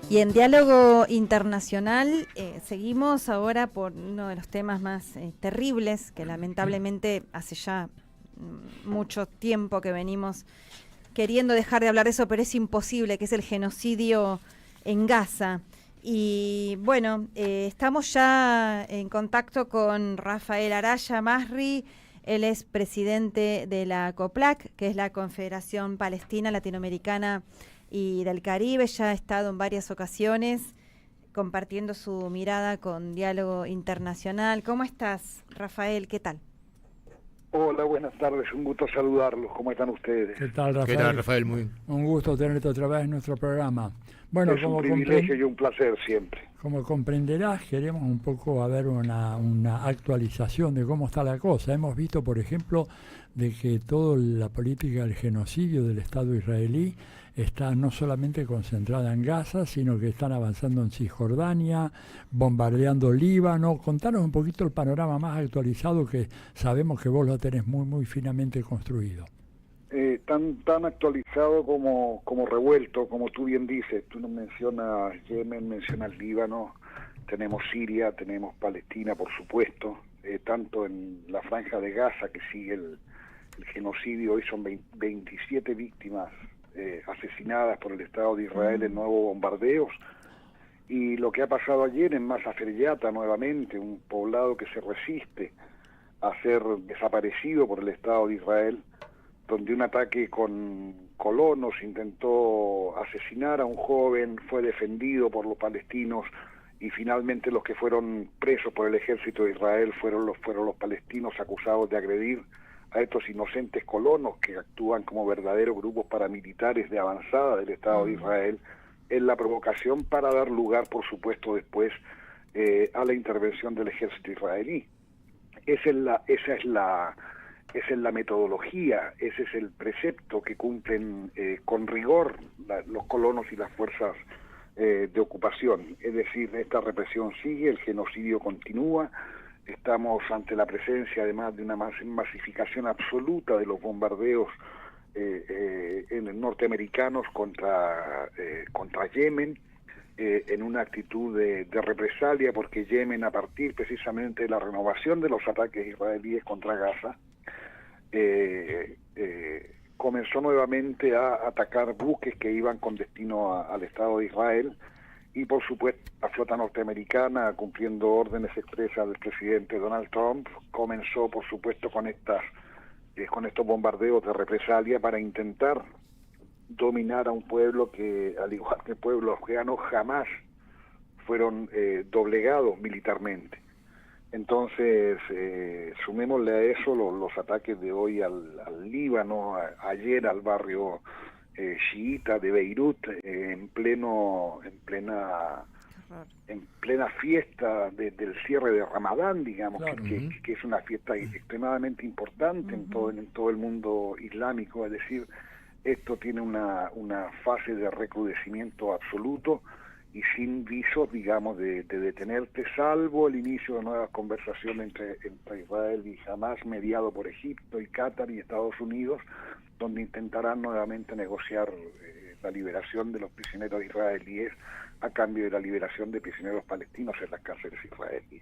Y en diálogo internacional seguimos ahora por uno de los temas más terribles que lamentablemente hace ya mucho tiempo que venimos queriendo dejar de hablar de eso, pero es imposible, que es el genocidio en Gaza. Y bueno, estamos ya en contacto con Rafael Araya Masri. Él es presidente de la COPLAC, que es la Confederación Palestina Latinoamericana y del Caribe. Ya ha estado en varias ocasiones compartiendo su mirada con Diálogo Internacional. ¿Cómo estás, Rafael? ¿Qué tal? Hola, buenas tardes, un gusto saludarlos. ¿Cómo están ustedes? ¿Qué tal, Rafael? ¿Qué tal, Rafael? Muy Un gusto tenerte otra vez en nuestro programa. Bueno, es un privilegio y un placer siempre. Como comprenderás, queremos un poco haber una actualización de cómo está la cosa. Hemos visto, por ejemplo, de que toda la política del genocidio del Estado israelí está no solamente concentrada en Gaza, sino que están avanzando en Cisjordania, bombardeando Líbano. Contanos un poquito el panorama más actualizado, que sabemos que vos lo tenés muy finamente construido. Tan actualizado como revuelto, como tú bien dices. Tú nos mencionas Yemen, mencionas Líbano, tenemos Siria, tenemos Palestina, por supuesto, tanto en la franja de Gaza, que sigue el genocidio. Hoy son 27 víctimas asesinadas por el Estado de Israel en nuevos bombardeos, y lo que ha pasado ayer en Masafer Yatta, nuevamente, un poblado que se resiste a ser desaparecido por el Estado de Israel, donde un ataque con colonos intentó asesinar a un joven, fue defendido por los palestinos, y finalmente los que fueron presos por el ejército de Israel fueron los palestinos acusados de agredir a estos inocentes colonos que actúan como verdaderos grupos paramilitares de avanzada del Estado de Israel, en la provocación para dar lugar, por supuesto, después a la intervención del ejército israelí. Esa es la metodología, ese es el precepto que cumplen con rigor los colonos y las fuerzas de ocupación. Es decir, esta represión sigue, el genocidio continúa. Estamos ante la presencia, además, de una masificación absoluta de los bombardeos norteamericanos contra Yemen, en una actitud de represalia, porque Yemen, a partir precisamente de la renovación de los ataques israelíes contra Gaza, comenzó nuevamente a atacar buques que iban con destino al Estado de Israel, y por supuesto la flota norteamericana, cumpliendo órdenes expresas del presidente Donald Trump, comenzó por supuesto con estos bombardeos de represalia para intentar dominar a un pueblo que, al igual que el pueblo afgano, jamás fueron doblegados militarmente. Entonces, sumémosle a eso los ataques de hoy al Líbano, ayer al barrio chiita de Beirut, en plena fiesta del cierre de Ramadán, digamos, claro, que es una fiesta extremadamente importante en todo el mundo islámico. Es decir, esto tiene una fase de recrudecimiento absoluto y sin visos, digamos, de detenerte, salvo el inicio de nuevas conversaciones entre Israel y Hamás, mediado por Egipto y Qatar y Estados Unidos, donde intentarán nuevamente negociar la liberación de los prisioneros israelíes a cambio de la liberación de prisioneros palestinos en las cárceles israelíes.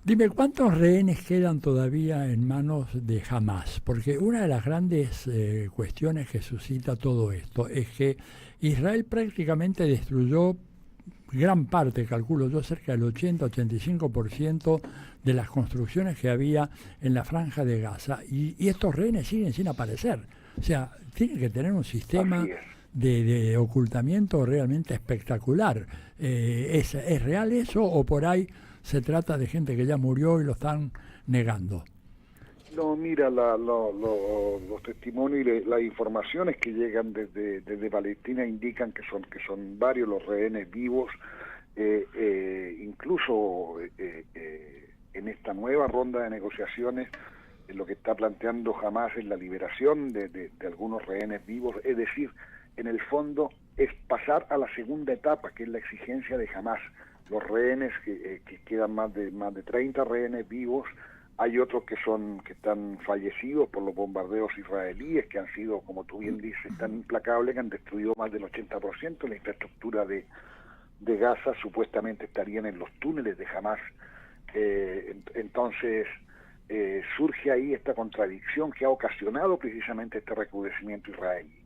Dime, ¿cuántos rehenes quedan todavía en manos de Hamás? Porque una de las grandes cuestiones que suscita todo esto es que Israel prácticamente destruyó gran parte, calculo yo, cerca del 80-85% de las construcciones que había en la franja de Gaza, y estos rehenes siguen sin aparecer. O sea, tienen que tener un sistema de ocultamiento realmente espectacular. ¿Es real eso, o por ahí se trata de gente que ya murió y lo están negando? No, mira, los testimonios y las informaciones que llegan desde Palestina indican que son varios los rehenes vivos. Incluso en esta nueva ronda de negociaciones, lo que está planteando Hamás es la liberación de algunos rehenes vivos. Es decir, en el fondo es pasar a la segunda etapa, que es la exigencia de Hamás. Los rehenes, que quedan más de 30 rehenes vivos, hay otros que están fallecidos por los bombardeos israelíes, que han sido, como tú bien dices, tan implacables que han destruido más del 80% de la infraestructura de Gaza. Supuestamente estarían en los túneles de Hamás. Entonces surge ahí esta contradicción que ha ocasionado precisamente este recrudecimiento israelí,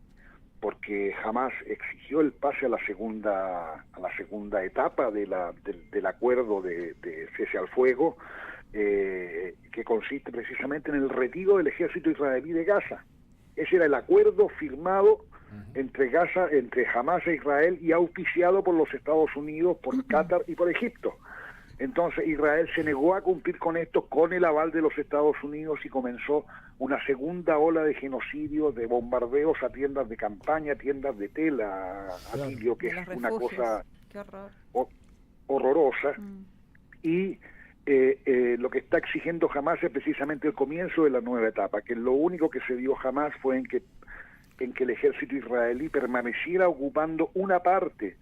porque Hamás exigió el pase a la segunda etapa del acuerdo de cese al fuego, que consiste precisamente en el retiro del ejército israelí de Gaza. Ese era el acuerdo firmado entre Hamás e Israel y auspiciado por los Estados Unidos, por Qatar y por Egipto. Entonces Israel se negó a cumplir con esto con el aval de los Estados Unidos y comenzó una segunda ola de genocidio, de bombardeos a tiendas de campaña, tiendas de tela, Atilio, que es una cosa horrorosa. Y lo que está exigiendo Hamás es precisamente el comienzo de la nueva etapa, que lo único que se dio jamás fue en que el ejército israelí permaneciera ocupando una parte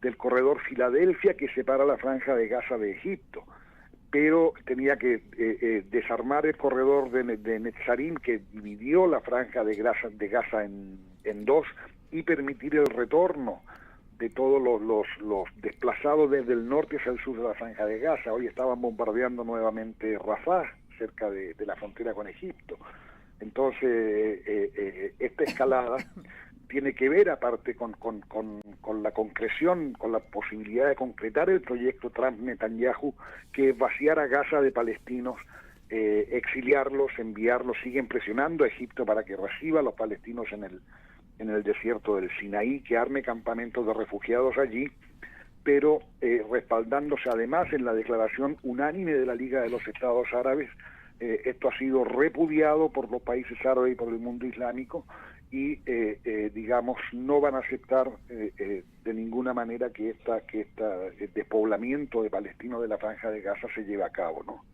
del corredor Filadelfia que separa la franja de Gaza de Egipto, pero tenía que desarmar el corredor de Netzarim, que dividió la franja de Gaza en dos, y permitir el retorno de todos los desplazados desde el norte hacia el sur de la franja de Gaza. Hoy estaban bombardeando nuevamente Rafah, cerca de la frontera con Egipto. Entonces, esta escalada tiene que ver, aparte, con la concreción, con la posibilidad de concretar el proyecto Trump-Netanyahu, que es vaciar a Gaza de palestinos, exiliarlos, enviarlos. Siguen presionando a Egipto para que reciba a los palestinos en el desierto del Sinaí, que arme campamentos de refugiados allí, pero respaldándose además en la declaración unánime de la Liga de los Estados Árabes. Esto ha sido repudiado por los países árabes y por el mundo islámico, y digamos, no van a aceptar de ninguna manera que el despoblamiento de palestinos de la franja de Gaza se lleve a cabo, ¿no?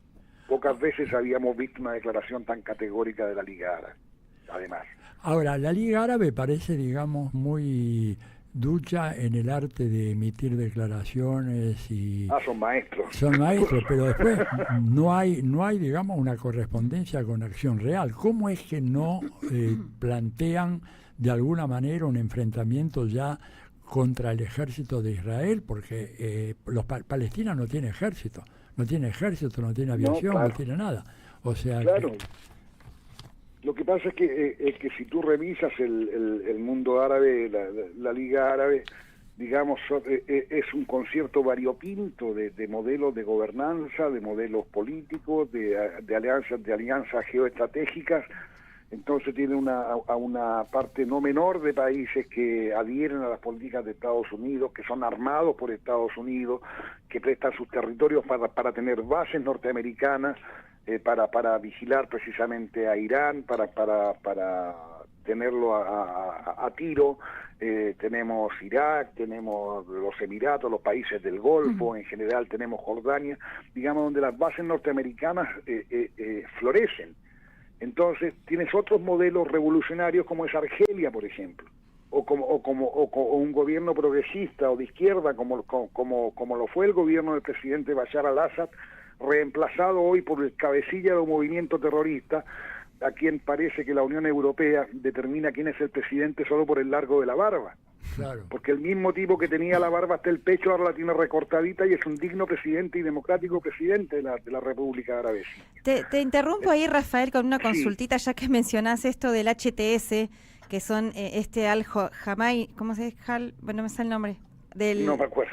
Pocas veces habíamos visto una declaración tan categórica de la Liga Árabe, además. Ahora, la Liga Árabe parece, digamos, muy ducha en el arte de emitir declaraciones y... son maestros. Son maestros, pero después no hay, digamos, una correspondencia con acción real. ¿Cómo es que no plantean de alguna manera un enfrentamiento ya contra el ejército de Israel? Porque Palestina no tiene ejército, no tiene aviación, no tiene nada. O sea, claro. Lo que pasa es que si tú revisas el mundo árabe, la Liga Árabe, digamos, es un concierto variopinto de modelos de gobernanza, de modelos políticos, de alianzas geoestratégicas. Entonces tiene una parte no menor de países que adhieren a las políticas de Estados Unidos, que son armados por Estados Unidos, que prestan sus territorios para tener bases norteamericanas, para vigilar precisamente a Irán, para tenerlo a tiro. Tenemos Irak, tenemos los Emiratos, los países del Golfo, en general tenemos Jordania, digamos, donde las bases norteamericanas florecen. Entonces tienes otros modelos revolucionarios como es Argelia, por ejemplo, o un gobierno progresista o de izquierda como lo fue el gobierno del presidente Bashar al-Assad, reemplazado hoy por el cabecilla de un movimiento terrorista, a quien parece que la Unión Europea determina quién es el presidente solo por el largo de la barba. Claro. Porque el mismo tipo que tenía la barba hasta el pecho ahora la tiene recortadita y es un digno presidente y democrático presidente de la República Árabe. Te interrumpo ahí, Rafael, con una consultita, ya que mencionás esto del HTS, que son Al-Jamay, ¿cómo se dice? Bueno, me sale el nombre. No me acuerdo.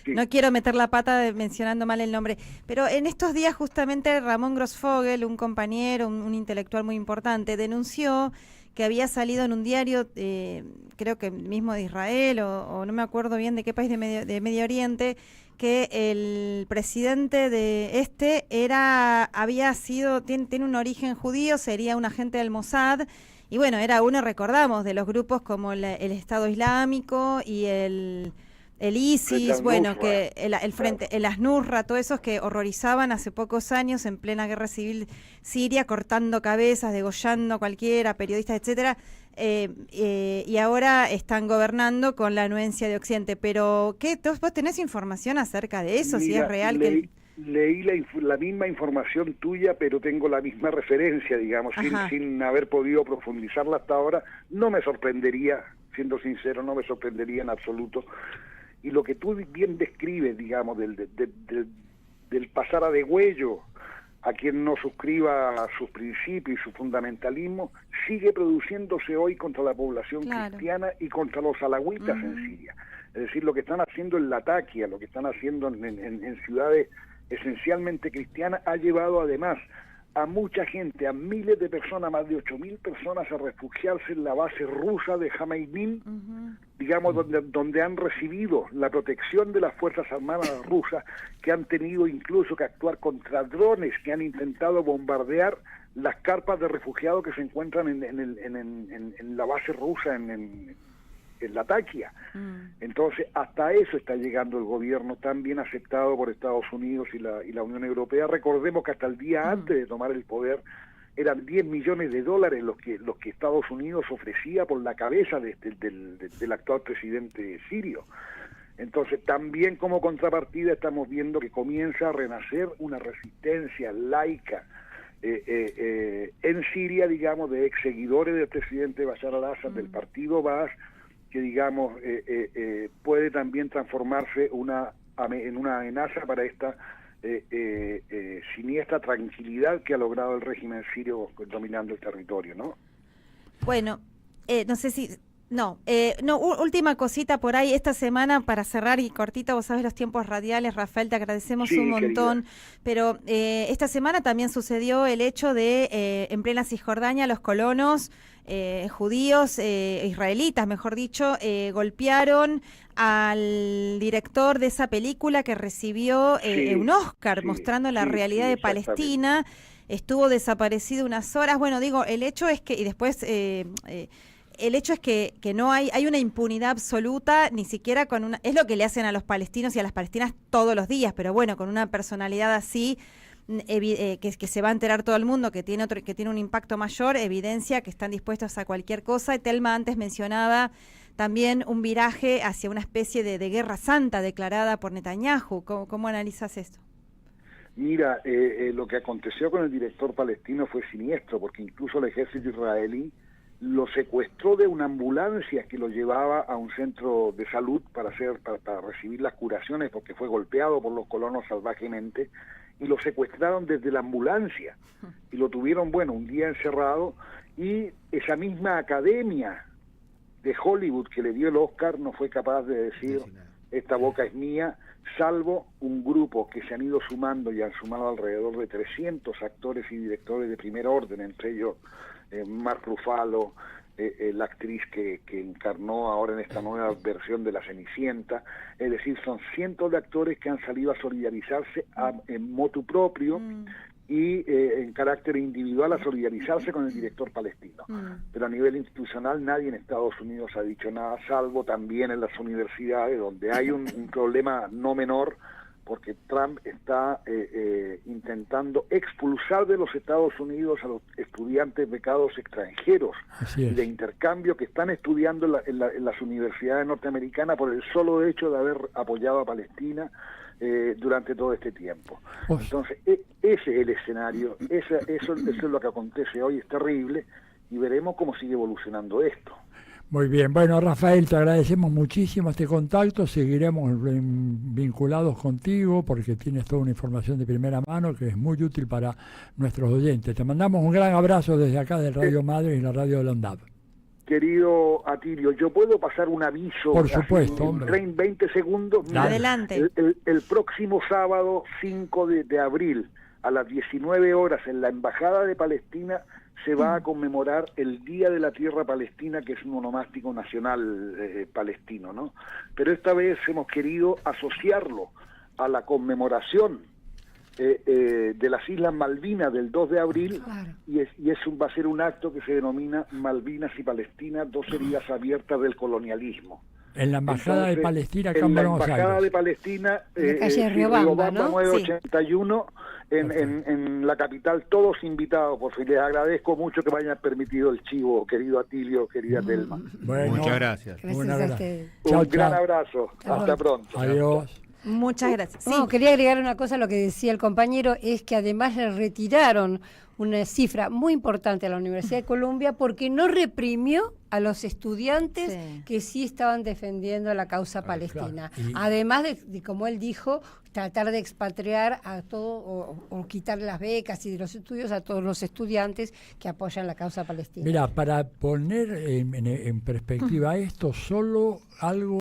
No quiero meter la pata mencionando mal el nombre, pero en estos días justamente Ramón Grossfogel, un compañero, un intelectual muy importante, denunció que había salido en un diario, creo que mismo de Israel o no me acuerdo bien de qué país de Medio Oriente, que el presidente de tiene un origen judío, sería un agente del Mossad. Y bueno, era uno, recordamos, de los grupos como el Estado Islámico y el ISIS, bueno, que el Asnurra, todos esos que horrorizaban hace pocos años en plena guerra civil siria, cortando cabezas, degollando a cualquiera, periodistas, etcétera, y ahora están gobernando con la anuencia de Occidente. Pero, ¿vos tenés información acerca de eso? Mira, si es real que... Leí la misma información tuya, pero tengo la misma referencia, digamos, sin haber podido profundizarla hasta ahora. No me sorprendería, siendo sincero, no me sorprendería en absoluto. Y lo que tú bien describes, digamos, del pasar a degüello a quien no suscriba a sus principios y su fundamentalismo, sigue produciéndose hoy contra la población cristiana y contra los alawitas en Siria. Es decir, lo que están haciendo en Latakia, lo que están haciendo en ciudades esencialmente cristianas, ha llevado además a mucha gente, a miles de personas, más de 8.000 personas, a refugiarse en la base rusa de Jamaimin, digamos, donde han recibido la protección de las Fuerzas Armadas rusas, que han tenido incluso que actuar contra drones que han intentado bombardear las carpas de refugiados que se encuentran en la base rusa en Latakia. Entonces, hasta eso está llegando el gobierno, tan bien aceptado por Estados Unidos y la Unión Europea. Recordemos que hasta el día antes de tomar el poder eran $10 millones los que Estados Unidos ofrecía por la cabeza del actual presidente sirio. Entonces, también como contrapartida estamos viendo que comienza a renacer una resistencia laica en Siria, digamos, de ex seguidores del presidente Bashar al-Assad, del partido Baas, que digamos puede también transformarse en una amenaza para esta siniestra tranquilidad que ha logrado el régimen sirio dominando el territorio, ¿no? Bueno, no sé si... última cosita por ahí, esta semana, para cerrar y cortita, vos sabés los tiempos radiales, Rafael, te agradecemos un montón, querida. Pero esta semana también sucedió el hecho de, en plena Cisjordania, los colonos judíos, israelitas, mejor dicho, golpearon al director de esa película que recibió un Oscar mostrando la realidad de Palestina. Estuvo desaparecido unas horas. Bueno, digo, el hecho es que, y después... el hecho es que no hay una impunidad absoluta, ni siquiera con una... Es lo que le hacen a los palestinos y a las palestinas todos los días, pero bueno, con una personalidad así, que se va a enterar todo el mundo, que tiene un impacto mayor, evidencia que están dispuestos a cualquier cosa. Y Telma antes mencionaba también un viraje hacia una especie de guerra santa declarada por Netanyahu. ¿Cómo analizas esto? Mira, lo que aconteció con el director palestino fue siniestro, porque incluso el ejército israelí lo secuestró de una ambulancia que lo llevaba a un centro de salud para recibir las curaciones, porque fue golpeado por los colonos salvajemente, y lo secuestraron desde la ambulancia y lo tuvieron, un día encerrado. Y esa misma academia de Hollywood que le dio el Oscar no fue capaz de decir esta boca es mía, salvo un grupo que se han ido sumando y han sumado alrededor de 300 actores y directores de primer orden, entre ellos Mark Ruffalo, la actriz que encarnó ahora en esta nueva versión de La Cenicienta. Es decir, son cientos de actores que han salido a solidarizarse en motu propio y en carácter individual a solidarizarse con el director palestino. Pero a nivel institucional nadie en Estados Unidos ha dicho nada, salvo también en las universidades, donde hay un problema no menor, porque Trump está intentando expulsar de los Estados Unidos a los estudiantes becados extranjeros de intercambio que están estudiando en las universidades norteamericanas por el solo hecho de haber apoyado a Palestina durante todo este tiempo. Entonces, ese es el escenario, eso es lo que acontece hoy, es terrible, y veremos cómo sigue evolucionando esto. Muy bien, bueno, Rafael, te agradecemos muchísimo este contacto, seguiremos vinculados contigo porque tienes toda una información de primera mano que es muy útil para nuestros oyentes. Te mandamos un gran abrazo desde acá de Radio Madre y la radio de la UNDAV. Querido Atilio, ¿yo puedo pasar un aviso? Por supuesto, hombre. En 20 segundos. Mira, adelante. El próximo sábado 5 de abril a las 19 horas en la Embajada de Palestina se va a conmemorar el Día de la Tierra Palestina, que es un onomástico nacional palestino, ¿no? Pero esta vez hemos querido asociarlo a la conmemoración de las Islas Malvinas del 2 de abril, y va a ser un acto que se denomina Malvinas y Palestina, dos heridas abiertas del colonialismo. En la Embajada de Palestina, acá en la Embajada de Palestina, calle Riobamba, ¿no? 981, en la capital, todos invitados, por fin. Les agradezco mucho que me hayan permitido el chivo, querido Atilio, querida Telma. Bueno, muchas gracias. Un a ustedes. Un gran abrazo. Hasta pronto. Adiós. Muchas gracias. Sí. No, quería agregar una cosa a lo que decía el compañero, es que además le retiraron una cifra muy importante a la Universidad de Columbia porque no reprimió a los estudiantes que sí estaban defendiendo la causa palestina. Claro. Además de, como él dijo, tratar de expatriar a todo o quitar las becas y de los estudios a todos los estudiantes que apoyan la causa palestina. Mira, para poner en perspectiva esto, solo algo